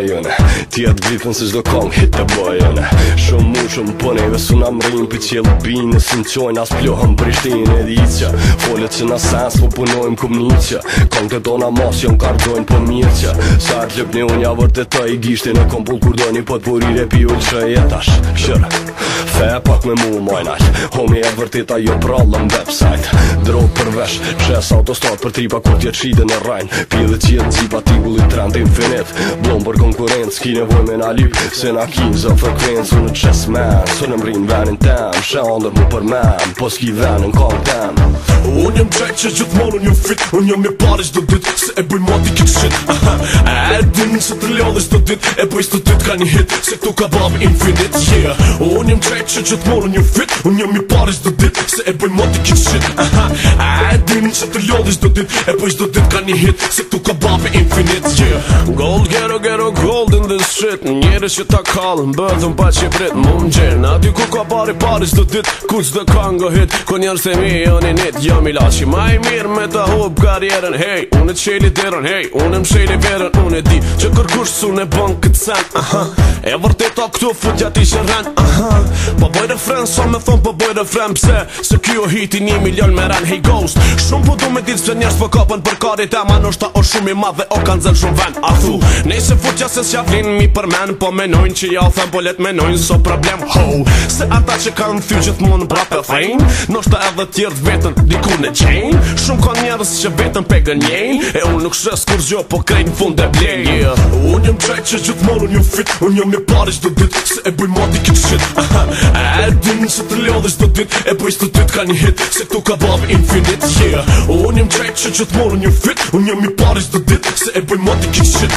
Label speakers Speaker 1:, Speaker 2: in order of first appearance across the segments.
Speaker 1: jone Tjetë vitën se çdo kong hit të bojone Shumë mu shumë po neve su na mrim Për qelë binë si në qojnë as plohëm Prishtinë e diqë Folët që na sens po punojmë kum niqë Kong të tona mos jon kardojnë po mirë që Sa të lëpni unë ja vërtetoj I gishtin e kompull kur dojni po të burire pi ullë që jetash Shërë Fe pak me mu mojnall Homi e vërteta jo prallëm website Drog përvesh Shes autostrat për tripa kur tjetë shide në rajnë Pjedhe qjetë zipa tibullit trend infinit Blom për konkurencë Ki nevoj me na lyp Se na ki zë frekuencë Unë qes men Së në mrin venin tem Shë andër mu për men Po s'ki venin kong tem
Speaker 2: Unë jam qaj që gjithmonë unë jam fit Unë jam i pari çdo dit Se e bëj moti kick shit E din se të ljodhe çdo dit E bëj çdo dit ka një hit Se këtu ka bab infinite yeah Unë jam qaj që gjithmonë unë jam fit Unë jam i pari çdo dit Se e bëj moti kick shit E din se të ljodhe çdo dit E bëj çdo dit ka një hit Se këtu ka bab infinite yeah Gold ghetto gold in this shit Njerës që ta kallën Bëthëm pa që prit Mu më gjerë Na dy ku ka pari çdo dit Ku çdo ka nga hit Ku njerës e mi janë nit Jam i lashi ma i mirë me ta hub karjerën Hey, unë e qeli derën Hey, unë e msheli verën Unë e di që kërkush su ne bën këtë sen E vërteta këtu futja ti që ren Po boj refren sa me thon po boj refren Pse se kjo hiti 1 milion me ren Hey Ghost Shumë po du me dit se njerës po kapën për karit e ma Nështë ta o shumë i madhe o kanë zën shumë ven A thu, nej se futja se s'ja vlin mi për men Po menojnë që ja them po let menojnë So problem ho Se ata që kanë thy gjithmonë brape fejn Nështë ta edhe tjertë vetën diku në qenj Shumë ka njerës që vetën pegën njejn E unë nuk shes kur gjo po krejnë fund e blej yeah. Unë jam qaj që gjithmonë unë jam fit Unë jam i pari çdo dit Se e bëj moti kick shit E din se të ljodhe çdo dit E bëj çdo dit ka një hit Se këtu ka bab infinite yeah Unë jam qaj që gjithmonë unë jam fit Unë jam i pari çdo dit Se e bëj moti kick shit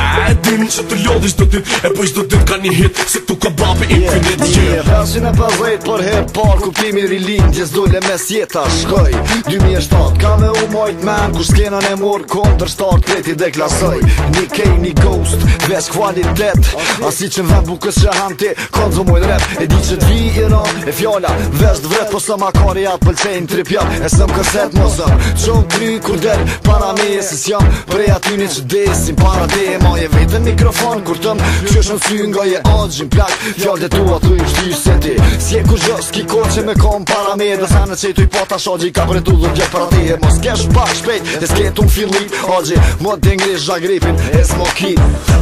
Speaker 2: E din se të ljodhe çdo dit E bëj çdo dit ka një hit Se këtu ka bab infinite yeah
Speaker 3: 550 për her par Kupimi rilindjes dole mes jeta shkoj 2007 ka me u mojt men Kur skenën e mor kontër start Treti deklasoj Një kej një ghost Ves kvalitet Asi që në vend bukës që han ti Konzumojnë rap E di që t'vi i ran E fjalla Ves d'vret Po së makari atë pëlqejnë tripja E sëm këset mosëm Qon kry kur del Para me e se s'jam Prej atyni që desin Para te e maje vetën mikrofon Kur tëm Qëshën sy nga je agjin plak Fjallë të tua të i shtysh se ti S'je kur gjë s'ki ko që me kom para me Dhe sa në qejtu i pota shogji Ka për tu dhe gjek para ti Mos kesh pak shpejt E s'ketu m'filli Agji Mo t'ingri zhagripin E s'mo ki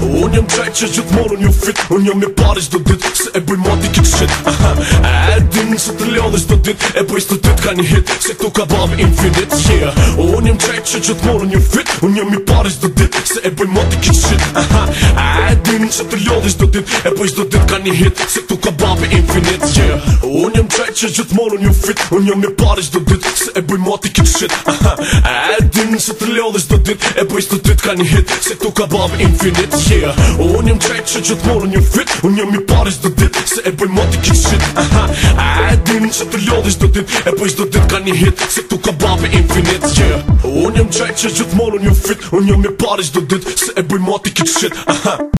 Speaker 2: Unë jam qaj që gjithmonë unë jam fit Unë jam i pari çdo dit Se e bëj moti kick shit E din se të ljodhe çdo dit E bëj çdo dit ka një hit Se këtu ka bab infinite yeah Unë jam qaj që gjithmonë unë jam fit Unë jam i pari çdo dit Se e bëj moti kick shit E din se të ljodhe çdo dit E bëj çdo dit ka një hit Se këtu ka bab infinite yeah Unë jam qaj që gjithmonë unë jam fit Unë jam i pari çdo dit Se e bëj moti kick shit E din se të ljodhe çdo dit E bëj çdo dit ka një hit Se këtu ka bab infinite yeah Unë jam qaj që gjithmonë unë jam fit Unë jam i pari çdo dit Se e bëj moti kick shit E din se të ljodhe çdo dit E bëj çdo dit ka një hit Se këtu ka bab infinite yeah Unë jam qaj që gjithmonë unë jam fit Unë jam i pari çdo dit Se e bëj moti kick shit